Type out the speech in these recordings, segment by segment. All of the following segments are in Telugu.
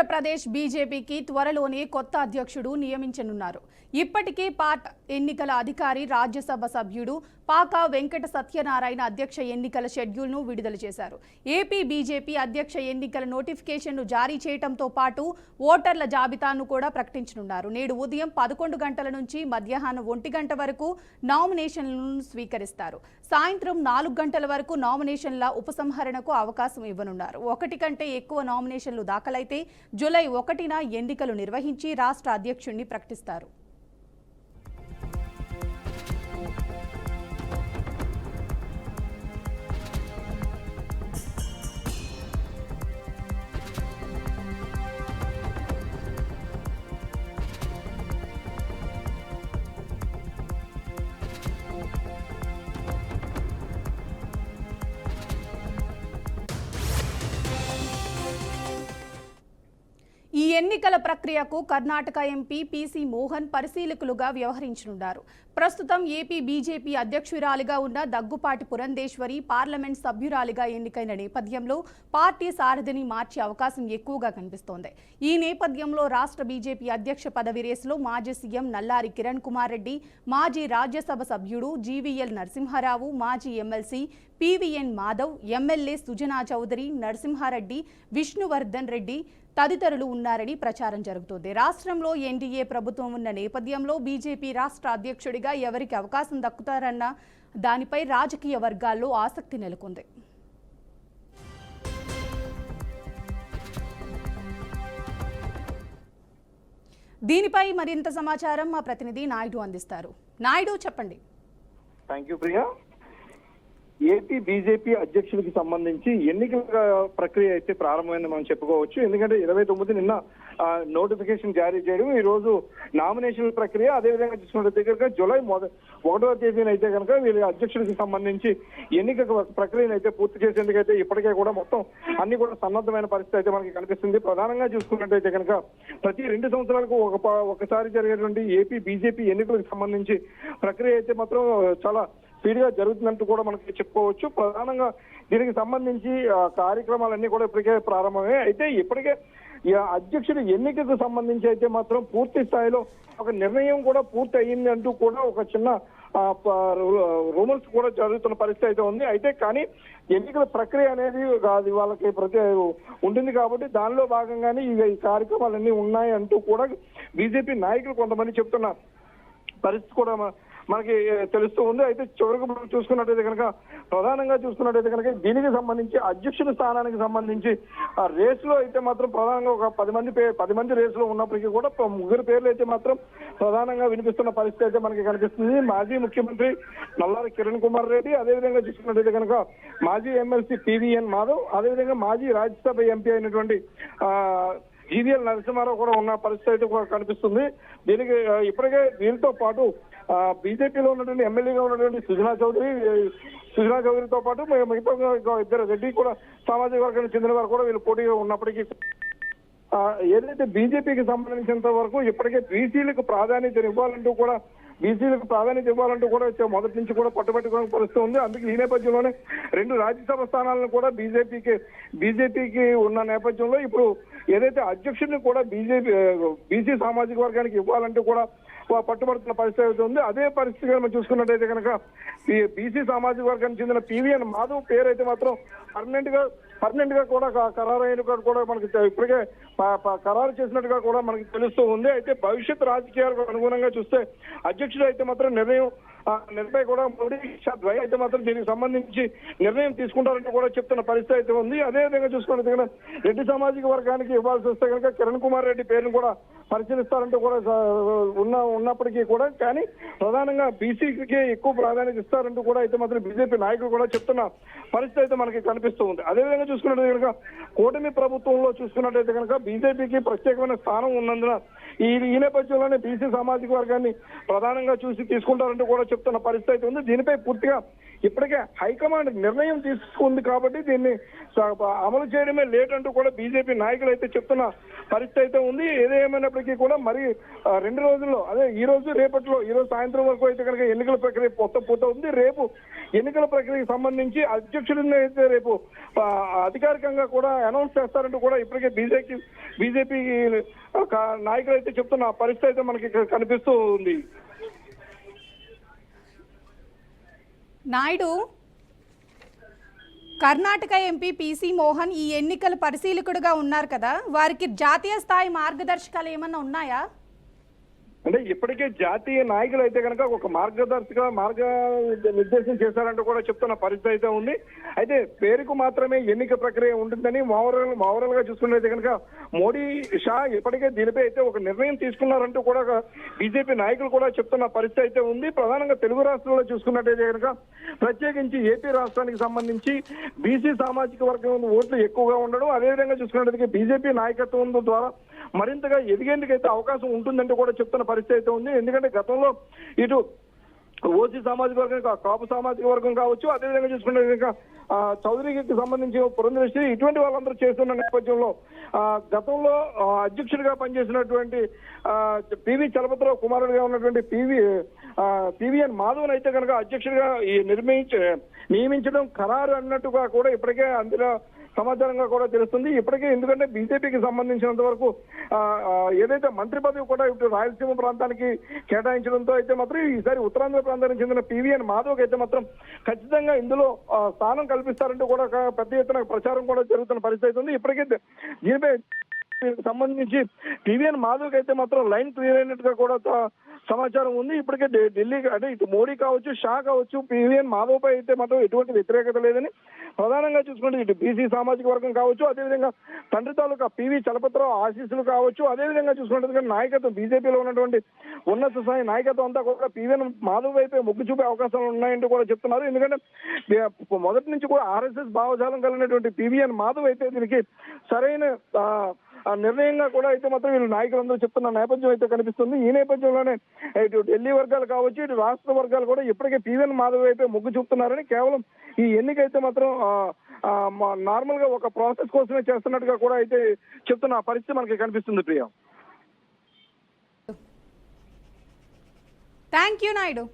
ఆంధ్రప్రదేశ్ బీజేపీకి త్వరలోనే కొత్త అధ్యక్షుడు నియమించనున్నారు. ఇప్పటికే పార్టీ ఎన్నికల అధికారి రాజ్యసభ సభ్యుడు పాకా వెంకట సత్యనారాయణ అధ్యక్ష ఎన్నికల షెడ్యూల్ను విడుదల చేశారు. ఏపీ బీజేపీ అధ్యక్ష ఎన్నికల నోటిఫికేషన్ను జారీ చేయడంతో పాటు ఓటర్ల జాబితాను కూడా ప్రకటించనున్నారు. నేడు ఉదయం 11 గంటల నుంచి మధ్యాహ్నం 1 గంట వరకు నామినేషన్లను స్వీకరిస్తారు. సాయంత్రం 4 గంటల వరకు నామినేషన్ల ఉపసంహరణకు అవకాశం ఇవ్వనున్నారు. 1 కంటే ఎక్కువ నామినేషన్లు దాఖలైతే జూలై 1న ఎన్నికలు నిర్వహించి రాష్ట్ర అధ్యక్షుడిని ప్రకటిస్తారు. ఈ ఎన్నికల ప్రక్రియకు కర్ణాటక ఎంపీ పీసీ మోహన్ పరిశీలకులుగా వ్యవహరించనున్నారు. ప్రస్తుతం ఏపీ బీజేపీ అధ్యక్షురాలిగా ఉన్న దగ్గుపాటి పురంధేశ్వరి పార్లమెంట్ సభ్యురాలిగా ఎన్నికైన నేపథ్యంలో పార్టీ సారథిని మార్చే అవకాశం ఎక్కువగా కనిపిస్తోంది. ఈ నేపథ్యంలో రాష్ట్ర బీజేపీ అధ్యక్ష పదవి రేసులో మాజీ సీఎం నల్లారి కిరణ్ కుమార్ రెడ్డి, మాజీ రాజ్యసభ సభ్యుడు జీవీఎల్ నరసింహారావు, మాజీ MLC PVN Madhav, MLA Sujana Chowdary, Narasimha Reddy, Vishnuvardhan Reddy తదితరులు ఉన్నారని ప్రచారం జరుగుతోంది. రాష్ట్రంలో ఎన్డీఏ ప్రభుత్వం ఉన్న నేపథ్యంలో బీజేపీ రాష్ట్ర అధ్యక్షుడిగా ఎవరికి అవకాశం దక్కుతారన్న దానిపై రాజకీయ వర్గాల్లో ఆసక్తి నెలకొంది. దీనిపై మరింత సమాచారం మా ప్రతినిధి నాయుడు అందిస్తారు. నాయుడు, చెప్పండి. Thank you Priya. AP BJP అధ్యక్షుడికి సంబంధించి ఎన్నికల ప్రక్రియ అయితే ప్రారంభమైంది మనం చెప్పుకోవచ్చు. ఎందుకంటే 29 నిన్న నోటిఫికేషన్ జారీ చేయడం, ఈ రోజు నామినేషన్ ప్రక్రియ, అదేవిధంగా చూసుకున్నట్లయితే కనుక జూలై 1వ తేదీన అయితే కనుక వీళ్ళ అధ్యక్షుడికి సంబంధించి ఎన్నిక ప్రక్రియను అయితే పూర్తి చేసేందుకైతే ఇప్పటికే కూడా మొత్తం అన్ని కూడా సన్నద్ధమైన పరిస్థితి అయితే మనకి కనిపిస్తుంది. ప్రధానంగా చూసుకున్నట్టయితే కనుక ప్రతి 2 సంవత్సరాలకు ఒకసారి జరిగేటువంటి ఏపీ బీజేపీ ఎన్నికలకు సంబంధించి ప్రక్రియ అయితే మాత్రం చాలా స్పీడ్ గా జరుగుతున్నట్టు కూడా మనకి చెప్పుకోవచ్చు. ప్రధానంగా దీనికి సంబంధించి కార్యక్రమాలన్నీ కూడా ఇప్పటికే ప్రారంభమే. అయితే ఇప్పటికే అధ్యక్షుడి ఎన్నికకు సంబంధించి అయితే మాత్రం పూర్తి స్థాయిలో ఒక నిర్ణయం కూడా పూర్తి అయ్యింది అంటూ కూడా ఒక చిన్న రూమర్స్ కూడా జరుగుతున్న పరిస్థితి అయితే ఉంది. అయితే కానీ ఎన్నికల ప్రక్రియ అనేది అది వాళ్ళకి ఉంటుంది కాబట్టి దానిలో భాగంగానే ఈ కార్యక్రమాలన్నీ ఉన్నాయి అంటూ కూడా బీజేపీ నాయకులు కొంతమంది చెప్తున్న పరిస్థితి కూడా మనకి తెలుస్తూ ఉంది. అయితే చివరికి మనం చూసుకున్నట్టయితే కనుక ప్రధానంగా చూసుకున్నట్టయితే కనుక దీనికి సంబంధించి అధ్యక్షుడి స్థానానికి సంబంధించి రేసులో అయితే మాత్రం ప్రధానంగా ఒక 10 మంది రేసులో ఉన్నప్పటికీ కూడా 3 పేర్లు అయితే మాత్రం ప్రధానంగా వినిపిస్తున్న పరిస్థితి అయితే మనకి కనిపిస్తుంది. మాజీ ముఖ్యమంత్రి నల్లారి కిరణ్ కుమార్ రెడ్డి, అదేవిధంగా చూసుకున్నట్టయితే కనుక మాజీ ఎమ్మెల్సీ పీవీఎన్ మాధవ్, అదేవిధంగా మాజీ రాజ్యసభ ఎంపీ అయినటువంటి జీవీఎల్ నరసింహారావు కూడా ఉన్న పరిస్థితి అయితే కూడా కనిపిస్తుంది. దీనికి ఇప్పటికే దీనితో పాటు బీజేపీలో ఉన్నటువంటి ఎమ్మెల్యేగా ఉన్నటువంటి సుజనా చౌదరితో పాటు మిగతా 2 రెడ్డి కూడా సామాజిక వర్గానికి చెందిన వారు కూడా వీళ్ళు పోటీగా ఉన్నప్పటికీ ఏదైతే బీజేపీకి సంబంధించినంత వరకు ఇప్పటికే బీసీలకు ప్రాధాన్యత ఇవ్వాలంటూ కూడా మొదటి నుంచి కూడా పట్టుబట్టుకోవడం పరిస్థితి ఉంది. అందుకే ఈ నేపథ్యంలోనే 2 రాజ్యసభ స్థానాలను కూడా బీజేపీకి ఉన్న నేపథ్యంలో ఇప్పుడు ఏదైతే అధ్యక్షుడిని కూడా బీసీ సామాజిక వర్గానికి ఇవ్వాలంటూ కూడా పట్టుబడుతున్న పరిస్థితి ఉంది. అదే పరిస్థితిగా మనం చూసుకున్నట్టయితే కనుక బీసీ సామాజిక వర్గానికి చెందిన పీవీఎన్ మాధవ్ పేరు అయితే మాత్రం పర్మనెంట్ గా కూడా ఖరారైన కూడా మనకి ఇప్పటికే ఖరారు చేసినట్టుగా కూడా మనకి తెలుస్తూ ఉంది. అయితే భవిష్యత్ రాజకీయాలకు అనుగుణంగా చూస్తే అధ్యక్షుడు అయితే మాత్రం నిర్ణయం కూడా మోడీ ద్వయ అయితే మాత్రం దీనికి సంబంధించి నిర్ణయం తీసుకుంటారంటూ కూడా చెప్తున్న పరిస్థితి అయితే ఉంది. అదేవిధంగా చూసుకున్నట్టు కనుక రెడ్డి సామాజిక వర్గానికి ఇవ్వాల్సి వస్తే కనుక కిరణ్ కుమార్ రెడ్డి పేరును కూడా పరిశీలిస్తారంటూ కూడా ఉన్నప్పటికీ కూడా కానీ ప్రధానంగా బీసీకి ఎక్కువ ప్రాధాన్యత ఇస్తారంటూ కూడా అయితే మాత్రం బీజేపీ నాయకులు కూడా చెప్తున్న పరిస్థితి అయితే మనకి కనిపిస్తూ ఉంది. అదేవిధంగా చూసుకున్నట్టు కనుక కూటమి ప్రభుత్వంలో చూసుకున్నట్టయితే కనుక బీజేపీకి ప్రత్యేకమైన స్థానం ఉన్నందున ఈ నేపథ్యంలోనే బీసీ సామాజిక వర్గాన్ని ప్రధానంగా చూసి తీసుకుంటారంటూ కూడా చెప్తున్న పరిస్థితి అయితే ఉంది. దీనిపై పూర్తిగా ఇప్పటికే హైకమాండ్ నిర్ణయం తీసుకుంది కాబట్టి దీన్ని అమలు చేయడమే లేట్ అంటూ కూడా బీజేపీ నాయకులు అయితే చెప్తున్న పరిస్థితి అయితే ఉంది. ఏదేమైనప్పటికీ అయినప్పటికీ కూడా మరి 2 రోజుల్లో అదే ఈ రోజు రేపట్లో ఈ రోజు సాయంత్రం వరకు అయితే కనుక ఎన్నికల ప్రక్రియ పూర్తవుతుంది. రేపు ఎన్నికల ప్రక్రియకు సంబంధించి అధ్యక్షుడిని అయితే రేపు అధికారికంగా కూడా అనౌన్స్ చేస్తారంటూ కూడా ఇప్పటికే బీజేపీ నాయకులు అయితే చెప్తున్న పరిస్థితి అయితే మనకి ఇక్కడ కనిపిస్తూ ఉంది. నాయుడు, కర్ణాటక ఎంపీ పీసీ మోహన్ ఈ ఎన్నికల పరిశీలకుడిగా ఉన్నారు కదా, వారికి జాతీయ స్థాయి మార్గదర్శకాలు ఏమన్నా ఉన్నాయా? అంటే ఇప్పటికే జాతీయ నాయకులు అయితే కనుక ఒక మార్గ నిర్దేశం చేశారంటూ కూడా చెప్తున్న పరిస్థితి అయితే ఉంది. అయితే పేరుకు మాత్రమే ఎన్నిక ప్రక్రియ ఉంటుందని ఓవరాల్ గా చూసుకున్నట్లయితే కనుక మోడీ షా ఇప్పటికే దీనిపై అయితే ఒక నిర్ణయం తీసుకున్నారంటూ కూడా బీజేపీ నాయకులు కూడా చెప్తున్న పరిస్థితి అయితే ఉంది. ప్రధానంగా తెలుగు రాష్ట్రాల్లో చూసుకున్నట్టయితే కనుక ప్రత్యేకించి ఏపీ రాష్ట్రానికి సంబంధించి బీసీ సామాజిక వర్గం ఓట్లు ఎక్కువగా ఉండడం, అదేవిధంగా చూసుకున్నట్లయితే బీజేపీ నాయకత్వం ద్వారా మరింతగా ఎదిగేందుకైతే అవకాశం ఉంటుందంటూ కూడా చెప్తున్న పరిస్థితి అయితే ఉంది. ఎందుకంటే గతంలో ఇటు ఓసీ సామాజిక వర్గం, కాపు సామాజిక వర్గం కావచ్చు, అదేవిధంగా చూసుకుంటే ఇంకా చౌదరికి సంబంధించి పురంధరేశ్వరి ఇటువంటి వాళ్ళందరూ చేస్తున్న నేపథ్యంలో గతంలో అధ్యక్షుడిగా పనిచేసినటువంటి పివి చలపతిరావు కుమారుడిగా ఉన్నటువంటి పివిఎన్ మాధవన్ అయితే కనుక అధ్యక్షుడిగా నియమించడం ఖరారు అన్నట్టుగా కూడా ఇప్పటికే అందులో సమాచారంగా కూడా తెలుస్తుంది. ఇప్పటికే ఎందుకంటే బీజేపీకి సంబంధించినంత వరకు ఏదైతే మంత్రి పదవి కూడా ఇప్పుడు రాయలసీమ ప్రాంతానికి కేటాయించడంతో అయితే మాత్రం ఈసారి ఉత్తరాంధ్ర ప్రాంతానికి చెందిన పివిఎన్ మాధవ్ అయితే మాత్రం ఖచ్చితంగా ఇందులో స్థానం కల్పిస్తారంటూ కూడా పెద్ద ఎత్తున ప్రచారం కూడా జరుగుతున్న పరిస్థితి ఉంది. ఇప్పటికే దీనిపై సంబంధించి పివిఎన్ మాధవ్ అయితే మాత్రం లైన్ క్లియర్ అయినట్టుగా కూడా సమాచారం ఉంది. ఇప్పటికే ఢిల్లీ అంటే ఇటు మోడీ కావచ్చు, షా కావచ్చు, పివిఎన్ మాధవ్ పై అయితే మాత్రం ఎటువంటి వ్యతిరేకత లేదని ప్రధానంగా చూసుకుంటే ఇటు బీసీ సామాజిక వర్గం కావచ్చు, అదేవిధంగా తండ్రి తాలూకా పివి చలపతిరావు ఆశీస్సులు కావచ్చు, అదేవిధంగా చూసుకుంటే నాయకత్వం బీజేపీలో ఉన్నటువంటి ఉన్నత స్థాయి నాయకత్వం అంతా కూడా పివిఎన్ మాధవ్ వైపే మొగ్గు చూపే అవకాశాలు ఉన్నాయంటూ కూడా చెప్తున్నారు. ఎందుకంటే మొదటి నుంచి కూడా ఆర్ఎస్ఎస్ భావజాలం కలిగినటువంటి పివిఎన్ మాధవ్ అయితే దీనికి సరైన నిర్ణయంగా కూడా అయితే మాత్రం వీళ్ళు నాయకులందరూ చెప్తున్న నేపథ్యం అయితే కనిపిస్తుంది. ఈ నేపథ్యంలోనే ఇటు ఢిల్లీ వర్గాలు కావచ్చు, ఇటు రాష్ట్ర వర్గాలు కూడా ఇప్పటికే పివిఎన్ మాధవ్ అయితే మొగ్గు చూపుతున్నారని, కేవలం ఈ ఎన్నికైతే మాత్రం నార్మల్ గా ఒక ప్రాసెస్ కోసమే చేస్తున్నట్టుగా కూడా అయితే చెప్తున్న పరిస్థితి మనకి కనిపిస్తుంది. Priya, thank you Naidu.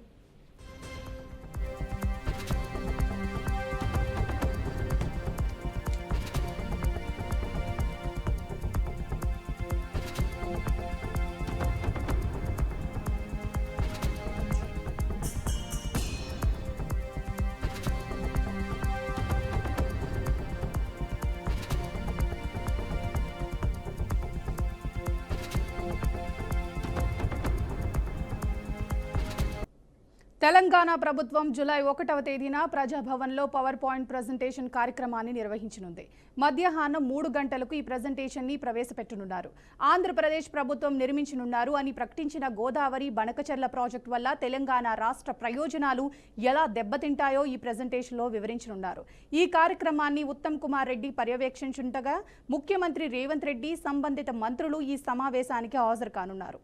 తెలంగాణ ప్రభుత్వం జూలై 1వ తేదీన ప్రజాభవన్లో పవర్ పాయింట్ ప్రెజెంటేషన్ కార్యక్రమాన్ని నిర్వహించనుంది. మధ్యాహ్నం 3 గంటలకు ఈ ప్రెజెంటేషన్ని ప్రవేశపెట్టనున్నారు. ఆంధ్రప్రదేశ్ ప్రభుత్వం నిర్మించనున్నారు అని ప్రకటించిన గోదావరి బనకచెర్ల ప్రాజెక్టు వల్ల తెలంగాణ రాష్ట్ర ప్రయోజనాలు ఎలా దెబ్బతింటాయో ఈ ప్రెజెంటేషన్లో వివరించనున్నారు. ఈ కార్యక్రమాన్ని ఉత్తమ్ కుమార్ రెడ్డి పర్యవేక్షించుండగా ముఖ్యమంత్రి రేవంత్ రెడ్డి, సంబంధిత మంత్రులు ఈ సమావేశానికి హాజరు కానున్నారు.